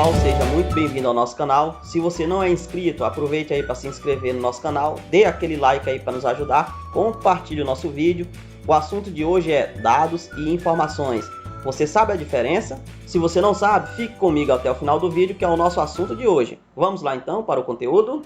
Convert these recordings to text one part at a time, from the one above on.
pessoal, seja muito bem-vindo ao nosso canal. Se você não é inscrito, aproveite aí para se inscrever no nosso canal, dê aquele like aí para nos ajudar, compartilhe o nosso vídeo. O assunto de hoje é dados e informações. Você sabe a diferença? Se você não sabe, fique comigo até o final do vídeo, que é o nosso assunto de hoje. Vamos lá então para o conteúdo?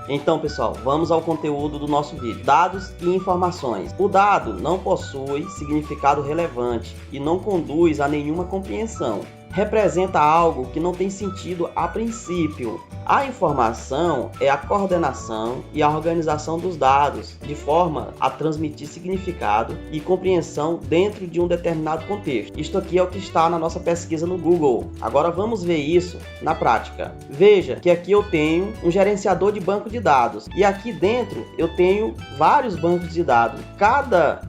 Então pessoal, vamos ao conteúdo do nosso vídeo. Dados e informações. O dado não possui significado relevante e não conduz a nenhuma compreensão. Representa algo que não tem sentido a princípio. A informação é a coordenação e a organização dos dados, de forma a transmitir significado e compreensão dentro de um determinado contexto. Isto aqui é o que está na nossa pesquisa no Google. Agora vamos ver isso na prática. Veja que aqui eu tenho um gerenciador de banco de dados e aqui dentro eu tenho vários bancos de dados. Cada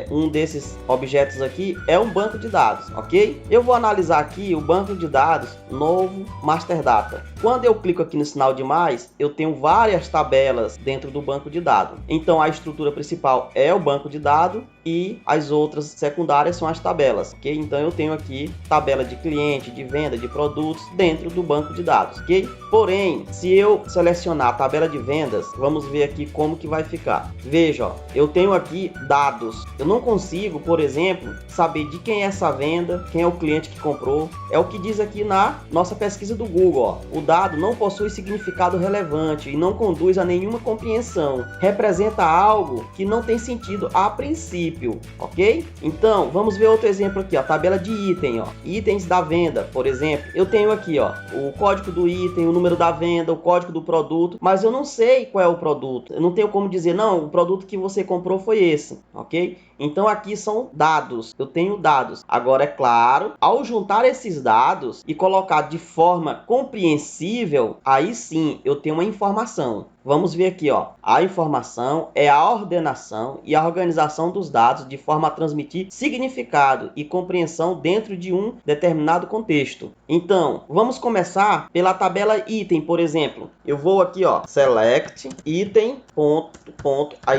um desses objetos aqui é um banco de dados, ok? Eu vou analisar aqui o banco de dados novo Master Data. Quando eu clico aqui no sinal de mais, eu tenho várias tabelas dentro do banco de dados. Então a estrutura principal é o banco de dados e as outras secundárias são as tabelas, ok? Então eu tenho aqui tabela de cliente, de venda, de produtos dentro do banco de dados, ok? Porém, se eu selecionar a tabela de vendas, vamos ver aqui como que vai ficar. Veja, ó, eu tenho aqui dados. Eu não consigo, por exemplo, saber de quem é essa venda, quem é o cliente que comprou. É o que diz aqui na nossa pesquisa do Google, ó. O dado não possui significado relevante e não conduz a nenhuma compreensão. Representa algo que não tem sentido a princípio, ok? Então, vamos ver outro exemplo aqui, ó. Tabela de item, ó. Itens da venda, por exemplo. Eu tenho aqui, ó, o código do item, o número da venda, o código do produto, mas eu não sei qual é o produto. Eu não tenho como dizer, não, o produto que você comprou foi esse, ok? Então aqui são dados, eu tenho dados. Agora é claro, ao juntar esses dados e colocar de forma compreensível, aí sim eu tenho uma informação. Vamos ver aqui, ó. A informação é a ordenação e a organização dos dados de forma a transmitir significado e compreensão dentro de um determinado contexto. Então, vamos começar pela tabela item, por exemplo. Eu vou aqui, ó, select item,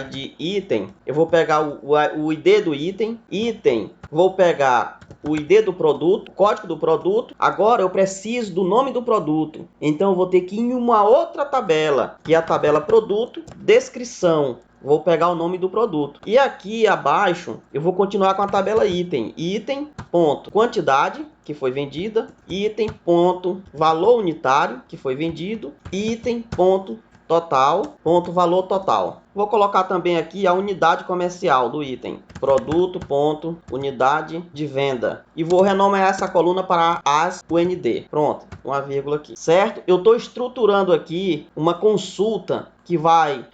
id item. Eu vou pegar o ID do item, vou pegar o ID do produto, código do produto. Agora eu preciso do nome do produto. Então eu vou ter que ir em uma outra tabela, que é a tabela produto, descrição. Vou pegar o nome do produto. E aqui abaixo eu vou continuar com a tabela item. Item, ponto, quantidade, que foi vendida. Item, ponto, valor unitário, que foi vendido. Item, ponto, total, ponto, valor total. Vou colocar também aqui a unidade comercial do item. Produto, ponto, unidade de venda. E vou renomear essa coluna para as UND. Pronto, uma vírgula aqui. Certo? Eu estou estruturando aqui uma consulta que vai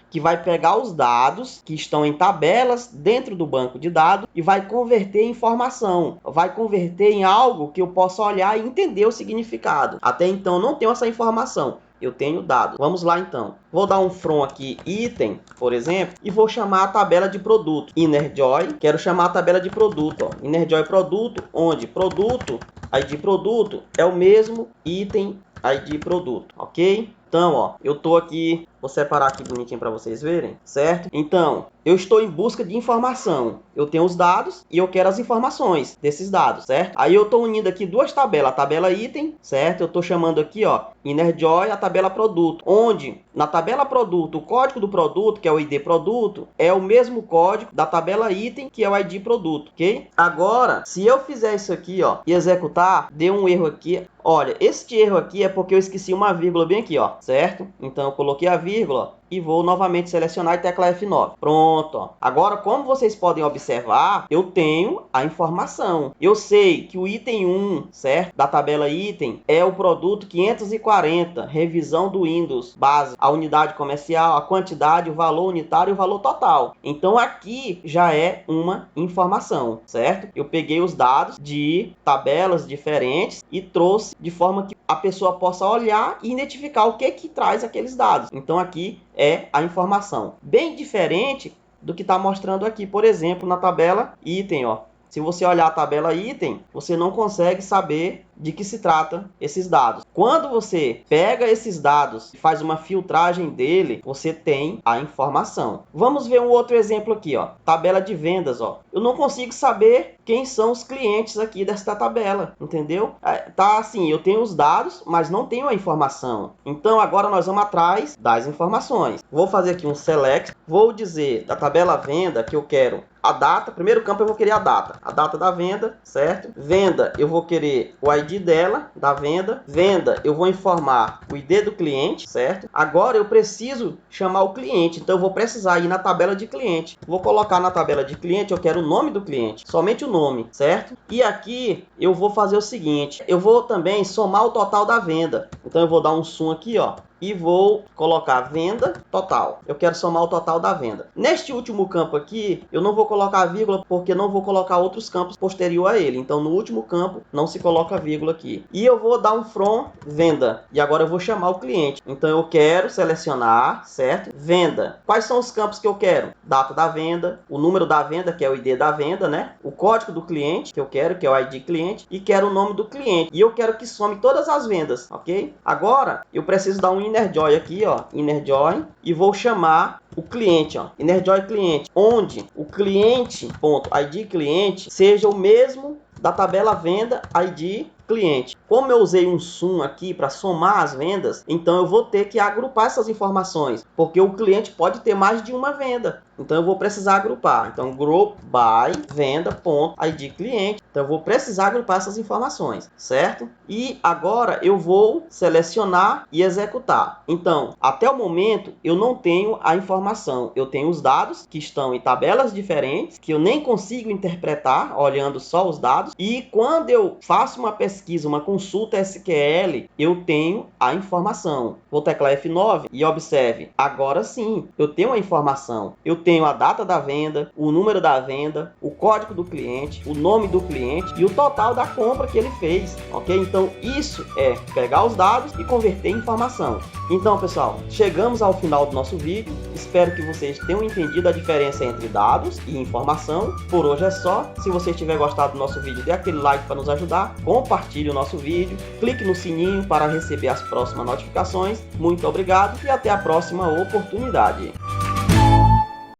pegar os dados que estão em tabelas dentro do banco de dados e vai converter em informação. Vai converter em algo que eu possa olhar e entender o significado. Até então não tenho essa informação. Eu tenho dados. Vamos lá então. Vou dar um from aqui, item, por exemplo, e vou chamar a tabela de produto. InnerJoy, quero chamar a tabela de produto. Ó. InnerJoy produto, onde produto, ID produto, é o mesmo item, ID produto, ok? Então, ó, eu tô aqui, vou separar aqui bonitinho para vocês verem, certo? Então, eu estou em busca de informação. Eu tenho os dados e eu quero as informações desses dados, certo? Aí eu estou unindo aqui duas tabelas, a tabela item, certo? Eu estou chamando aqui, ó, InnerJoy, a tabela produto, onde na tabela produto, o código do produto, que é o ID produto, é o mesmo código da tabela item, que é o ID produto, ok? Agora, se eu fizer isso aqui, ó, e executar, deu um erro aqui. Olha, este erro aqui é porque eu esqueci uma vírgula bem aqui, ó, certo? Então eu coloquei a vírgula e vou novamente selecionar e tecla F9. Pronto, ó. Agora, como vocês podem observar, eu tenho a informação. Eu sei que o item 1, certo? Da tabela item é o produto 540, revisão do Windows base, a unidade comercial, a quantidade, o valor unitário e o valor total. Então aqui já é uma informação, certo? Eu peguei os dados de tabelas diferentes e trouxe de forma que a pessoa possa olhar e identificar o que traz aqueles dados. Então aqui é a informação. Bem diferente do que está mostrando aqui, por exemplo, na tabela item, ó. Se você olhar a tabela item, você não consegue saber de que se trata esses dados. Quando você pega esses dados e faz uma filtragem dele, você tem a informação. Vamos ver um outro exemplo aqui, ó. Tabela de vendas, ó. Eu não consigo saber quem são os clientes aqui desta tabela, entendeu? Tá assim, eu tenho os dados, mas não tenho a informação. Então agora nós vamos atrás das informações. Vou fazer aqui um select, vou dizer da tabela venda que eu quero a data. Primeiro campo eu vou querer a data da venda, certo? Venda, eu vou querer o ID dela, da venda. Venda, eu vou informar o ID do cliente, certo? Agora eu preciso chamar o cliente, então eu vou precisar ir na tabela de cliente. Vou colocar na tabela de cliente, eu quero o nome do cliente, somente o nome, certo? E aqui eu vou fazer o seguinte, eu vou também somar o total da venda. Então eu vou dar um sum aqui, ó, e vou colocar venda total. Eu quero somar o total da venda. Neste último campo aqui, eu não vou colocar vírgula porque não vou colocar outros campos posterior a ele. Então, no último campo, não se coloca vírgula aqui. E eu vou dar um from venda. E agora eu vou chamar o cliente. Então, eu quero selecionar, certo? Venda. Quais são os campos que eu quero? Data da venda, o número da venda, que é o ID da venda, né? O código do cliente, que eu quero, que é o ID cliente. E quero o nome do cliente. E eu quero que some todas as vendas, ok? Agora, eu preciso dar um inner join aqui, ó, inner join, e vou chamar o cliente, ó, inner join cliente, onde o cliente.id cliente seja o mesmo da tabela venda ID cliente. Como eu usei um sum aqui para somar as vendas, então eu vou ter que agrupar essas informações, porque o cliente pode ter mais de uma venda. Então eu vou precisar agrupar. Então group by venda.id cliente. Então eu vou precisar agrupar essas informações, certo? E agora eu vou selecionar e executar. Então, até o momento eu não tenho a informação. Eu tenho os dados que estão em tabelas diferentes, que eu nem consigo interpretar olhando só os dados. E quando eu faço uma pesquisa, uma consulta SQL, eu tenho a informação. Vou teclar F9 e observe. Agora sim, eu tenho a informação. Eu tenho a data da venda, o número da venda, o código do cliente, o nome do cliente e o total da compra que ele fez, ok? Então isso é pegar os dados e converter em informação. Então, pessoal, chegamos ao final do nosso vídeo. Espero que vocês tenham entendido a diferença entre dados e informação. Por hoje é só. Se você tiver gostado do nosso vídeo, dê aquele like para nos ajudar, compartilhe o nosso vídeo, clique no sininho para receber as próximas notificações. Muito obrigado e até a próxima oportunidade.